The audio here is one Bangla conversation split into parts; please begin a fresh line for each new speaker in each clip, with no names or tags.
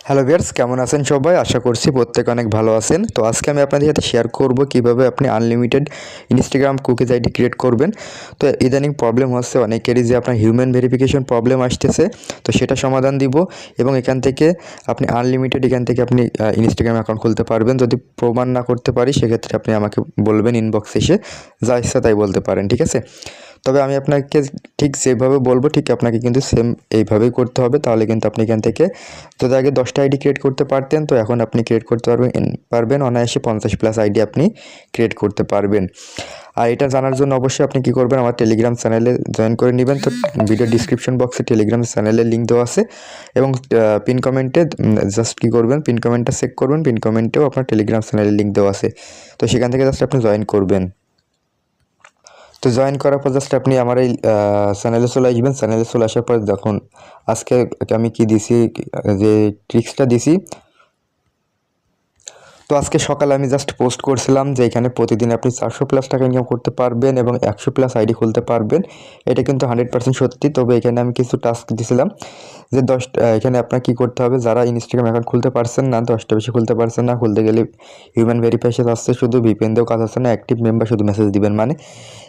হ্যালো ভিউয়ার্স, কেমন আছেন সবাই? আশা করছি প্রত্যেকে অনেক ভালো আছেন। তো আজকে আমি আপনাদের সাথে শেয়ার করব কিভাবে আপনি unlimited Instagram cookies ID create করবেন। তো ইদানিং প্রবলেম হচ্ছে অনেকেরই যে আপনার হিউম্যান ভেরিফিকেশন প্রবলেম আসতেছে, তো সেটা সমাধান দিব এবং এখান থেকে আপনি আনলিমিটেড আপনি ইনস্টাগ্রাম অ্যাকাউন্ট খুলতে পারবেন। যদি প্রমাণ না করতে পারি সেক্ষেত্রে আপনি আমাকে বলবেন, ইনবক্সে এসে যা ইচ্ছা তাই বলতে পারেন, ঠিক আছে? তবে আমি আপনাকে ঠিক যেভাবে বলবো ঠিক আপনাকে কিন্তু সেম এইভাবেই করতে হবে। তাহলে কিন্তু আপনি এখান থেকে যদি আগে 10টা আইডি ক্রিয়েট করতে পারতেন, তো এখন আপনি ক্রিয়েট করতে পারবেন অনায়াসে 50+ আইডি আপনি ক্রিয়েট করতে পারবেন। আর এটা জানার জন্য অবশ্যই আপনি কী করবেন, আমার টেলিগ্রাম চ্যানেলে জয়েন করে নেবেন। তো ভিডিও ডিসক্রিপশন বক্সে টেলিগ্রাম চ্যানেলের লিঙ্ক দেওয়া আছে এবং পিন কমেন্টে জাস্ট কী করবেন, পিন কমেন্টটা চেক করবেন, পিন কমেন্টেও আপনার টেলিগ্রাম চ্যানেলের লিঙ্ক দেওয়া আছে। তো সেখান থেকে জাস্ট আপনি জয়েন করবেন। তো জয়েন করার পর জাস্ট আপনি আমার এই চ্যানেলে চলে আসবেন। চ্যানেলে চলে আসার পর দেখুন আজকে আমি কি দিছি, যে ট্রিক্সটা দিছি। তো আজকে সকালে আমি জাস্ট পোস্ট করছিলাম যে এখানে প্রতিদিন আপনি 400+ টাকা ইনকাম করতে পারবেন এবং 100+ আইডি খুলতে পারবেন। এটা কিন্তু 100% সত্যি। তবে এখানে আমি কিছু টাস্ক দিয়েছিলাম যে এখানে আপনার কী করতে হবে, যারা ইনস্টাগ্রাম অ্যাকাউন্ট খুলতে পারছেন না, 10টা বেশি খুলতে পারছেন না, খুলতে গেলে হিউম্যান ভেরিফিকেশন আসছে, শুধু ভিপিএন দিয়েও কাজ হচ্ছে না, অ্যাক্টিভ মেম্বার শুধু মেসেজ দিবেন। মানে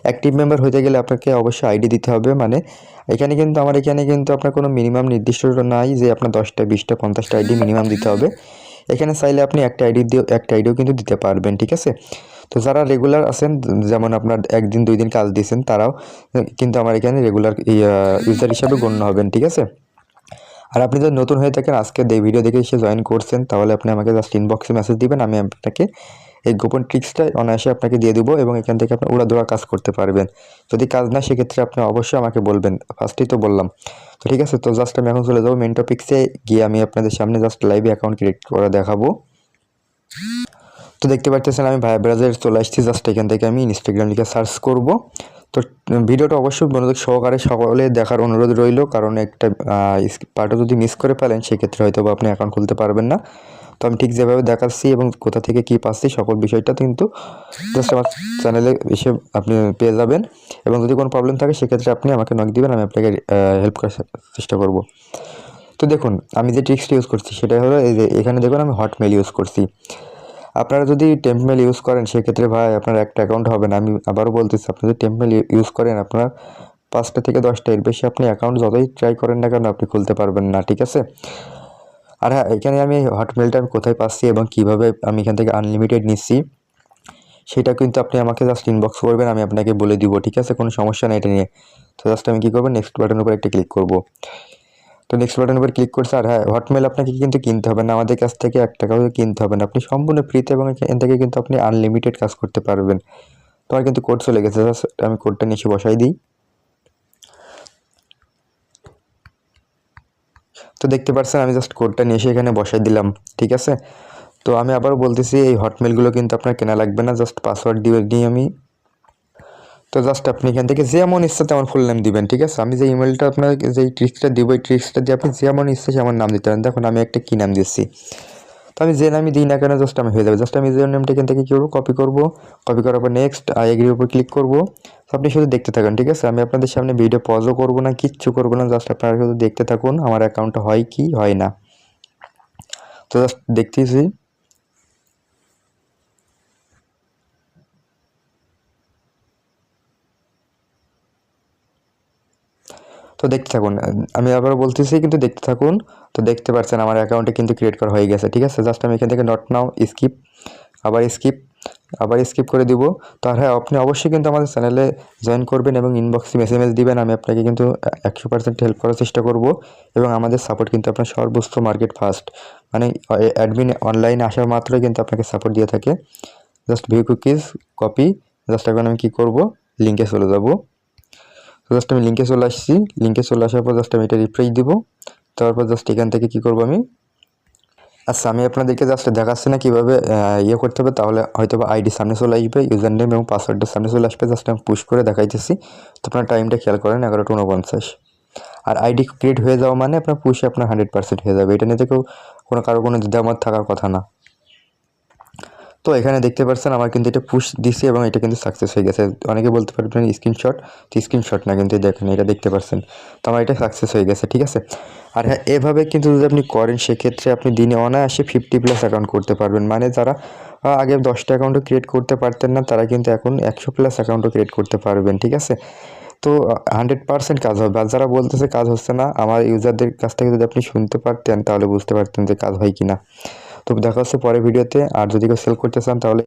অ্যাক্টিভ মেম্বার হতে গেলে আপনাকে অবশ্যই আইডি দিতে হবে। মানে এখানে কিন্তু আপনার কোনো মিনিমাম নির্দিষ্ট নাই যে আপনার 10টা 20টা 50টা আইডি মিনিমাম দিতে হবে। এখানে চাইলে আপনি একটা আইডিও কিন্তু দিতে পারবেন, ঠিক আছে? তো যারা রেগুলার আছেন, যেমন আপনার 1 দিন 2 দিন কাজ দিয়েছেন, তারাও কিন্তু আমার এখানে রেগুলার ইউজার হিসাবে গণ্য হবেন, ঠিক আছে? আর আপনি যদি নতুন হয়ে থাকেন, আজকে ভিডিও দেখে এসে জয়েন করছেন, তাহলে আপনি আমাকে জাস্ট ইনবক্সে মেসেজ দিবেন। আমি আপনাকে এই গোপন ট্রিক্সটা অনায়াসে আপনাকে দিয়ে দেবো এবং এখান থেকে আপনি উড়াধুরা কাজ করতে পারবেন। যদি কাজ না, সেক্ষেত্রে আপনি অবশ্যই আমাকে বলবেন। ফার্স্টেই তো বললাম। তো ঠিক আছে, তো জাস্ট আমি এখন চলে যাবো মেন টপিক্সে গিয়ে। আমি আপনাদের সামনে জাস্ট লাইভে অ্যাকাউন্ট ক্রিয়েট করে দেখাবো। তো দেখতে পাচ্ছেন আমি ভাই ব্রাউজারে চলে আসছি। জাস্ট এখান থেকে আমি ইনস্টাগ্রাম লিখে সার্চ করব। তো ভিডিওটা অবশ্যই মনোযোগ সহকারে সকলে দেখার অনুরোধ রইল, কারণ একটা পার্টও যদি মিস করে ফেলেন সেক্ষেত্রে হয়তো বা আপনি অ্যাকাউন্ট খুলতে পারবেন না। তো আমি ঠিক যেভাবে দেখাচ্ছি এবং কোথা থেকে কী পাচ্ছি সকল বিষয়টা কিন্তু জাস্ট আমার চ্যানেলে এসে আপনি পেয়ে যাবেন। এবং যদি কোনো প্রবলেম থাকে সেক্ষেত্রে আপনি আমাকে নক দিবেন, আমি আপনাকে হেল্প করার চেষ্টা করব। তো দেখুন আমি যে ট্রিক্সটা ইউজ করছি সেটা হলো এই যে এখানে দেখুন আমি হটমেল ইউজ করছি। আপনারা যদি টেম্পমেল ইউজ করেন সেক্ষেত্রে ভাই আপনার একটা অ্যাকাউন্ট হবে না। আমি আবারও বলতেছি, আপনি যদি টেম্পমেল ইউজ করেন আপনার 5টা থেকে 10টা এর বেশি আপনি অ্যাকাউন্ট যতই ট্রাই করেন না কেন আপনি খুলতে পারবেন না, ঠিক আছে? আর হ্যাঁ, এখানে আমি হটমেলটা আমি কোথায় পাচ্ছি এবং কীভাবে আমি এখান থেকে আনলিমিটেড নিচ্ছি সেটা কিন্তু আপনি আমাকে জাস্ট ইনবক্স করবেন, আমি আপনাকে বলে দিব, ঠিক আছে? কোনো সমস্যা নেই এটা নিয়ে। তো জাস্ট আমি কী করবো, নেক্সট বাটনের উপর একটা ক্লিক করব। তো নেক্সট বাটনের উপর ক্লিক করছে। আর হ্যাঁ, হটমেল আপনাকে কিন্তু কিনতে হবে না, আমাদের কাছ থেকে 1 টাকাও কিনতে হবে না, আপনি সম্পূর্ণ ফ্রিতে এবং এখান থেকে কিন্তু আপনি আনলিমিটেড কাজ করতে পারবেন। তো আমার কিন্তু কোড চলে গেছে, জাস্ট আমি কোডটা নিচে বসাই দিই। তো দেখতে পাচ্ছেন আমি জাস্ট কোডটা নিয়ে এসে এখানে বসাই দিলাম, ঠিক আছে? তো আমি আবারও বলতেছি এই হটমেলগুলো কিন্তু আপনার কেনা লাগবে না, জাস্ট পাসওয়ার্ড দিয়ে নিই আমি। তো জাস্ট আপনি এখান থেকে যেমন ইচ্ছা তেমন ফুল নেম দিবেন, ঠিক আছে? আমি যে ইমেলটা আপনার যে ট্রিক্সটা দিব, এই ট্রিক্সটা দিয়ে আপনি যেমন ইচ্ছা সেমন নাম দিতে পারেন। দেখুন আমি একটা কী নাম দিচ্ছি, তো আমি যে নামই দিই না কেন জাস্ট আমি হয়ে যাবে। জাস্ট আমি যে নেমটা এখান থেকে কী করবো, কপি করবো, কপি করার পর নেক্সট আই এগ্রির উপর ক্লিক করবো। তো আপনি শুধু দেখতে থাকুন, ঠিক আছে? আমি আপনাদের সামনে ভিডিও পজও করবো না, কিচ্ছু করবো না, জাস্ট আপনারা শুধু দেখতে থাকুন আমার অ্যাকাউন্টটা হয় কি হয় না। তো জাস্ট দেখতেছি। তো দেখতে থাকুন, আমি আবারও বলতেছি কিন্তু দেখতে থাকুন। তো দেখতে পাচ্ছেন আমার অ্যাকাউন্টে কিন্তু ক্রিয়েট করা হয়ে গেছে, ঠিক আছে? জাস্ট আমি এখান থেকে নট নাও স্কিপ, আবার স্কিপ করে দিব। তো আর হ্যাঁ, আপনি অবশ্যই কিন্তু আমাদের চ্যানেলে জয়েন করবেন এবং ইনবক্সে মেসেজ দিবেন, আমি আপনাকে কিন্তু 100% হেল্প করার চেষ্টা করব। এবং আমাদের সাপোর্ট কিন্তু আপনার সর্বোচ্চ মার্কেট ফার্স্ট, মানে অ্যাডমিন অনলাইনে আসা মাত্রই কিন্তু আপনাকে সাপোর্ট দিয়ে থাকে। Just view cookies copy, just এখন আমি কী করব, লিঙ্কে চলে যাব। তো জাস্ট আমি লিঙ্কে চলে আসছি, লিঙ্কে চলে আসার পর জাস্ট আমি এটা রিফ্রেশ দিব। তারপর জাস্ট এখান থেকে কী করব আমি, আচ্ছা আমি আপনাদেরকে জাস্ট দেখাচ্ছি না কীভাবে ইয়ে করতে হবে, তাহলে হয়তো বা আইডি সামনে চলে আসবে, ইউজার নেম এবং পাসওয়ার্ডটা সামনে চলে আসবে। জাস্ট আমি পুশ করে দেখাইতেছি। তো আপনার টাইমটা খেয়াল করেন 11:49। আর আইডি ক্রিয়েট হয়ে যাওয়া মানে আপনার পুশে আপনার 100% হয়ে যাবে। এটা নিয়ে কেউ কারো কোনো দ্বিধামত থাকার কথা না। তো এখানে দেখতে পাচ্ছেন আমার কিন্তু এটা পুশ দিছি এবং এটা কিন্তু সাকসেস হয়ে গেছে। অনেকে বলতে পারবেন স্ক্রিনশট, তো স্ক্রিনশট না, কিন্তু দেখেন এটা দেখতে পাচ্ছেন। তো আমার এটা সাকসেস হয়ে গেছে, ঠিক আছে। আর হ্যাঁ, এভাবে কিন্তু যদি আপনি করেন সেক্ষেত্রে আপনি দিনে অনায়াসে 50+ অ্যাকাউন্ট করতে পারবেন। মানে যারা আগে 10টা অ্যাকাউন্টও ক্রিয়েট করতে পারতেন না, তারা কিন্তু এখন 100+ অ্যাকাউন্টও ক্রিয়েট করতে পারবেন, ঠিক আছে। তো 100% কাজ হবে। আর যারা বলতেছে কাজ হচ্ছে না, আমার ইউজারদের কাছ থেকে যদি আপনি শুনতে পারতেন তাহলে বুঝতে পারতেন যে কাজ হয় কি না। তো দেখা হচ্ছে পরের ভিডিওতে। আর যদি কেউ সেল করতে চান তাহলে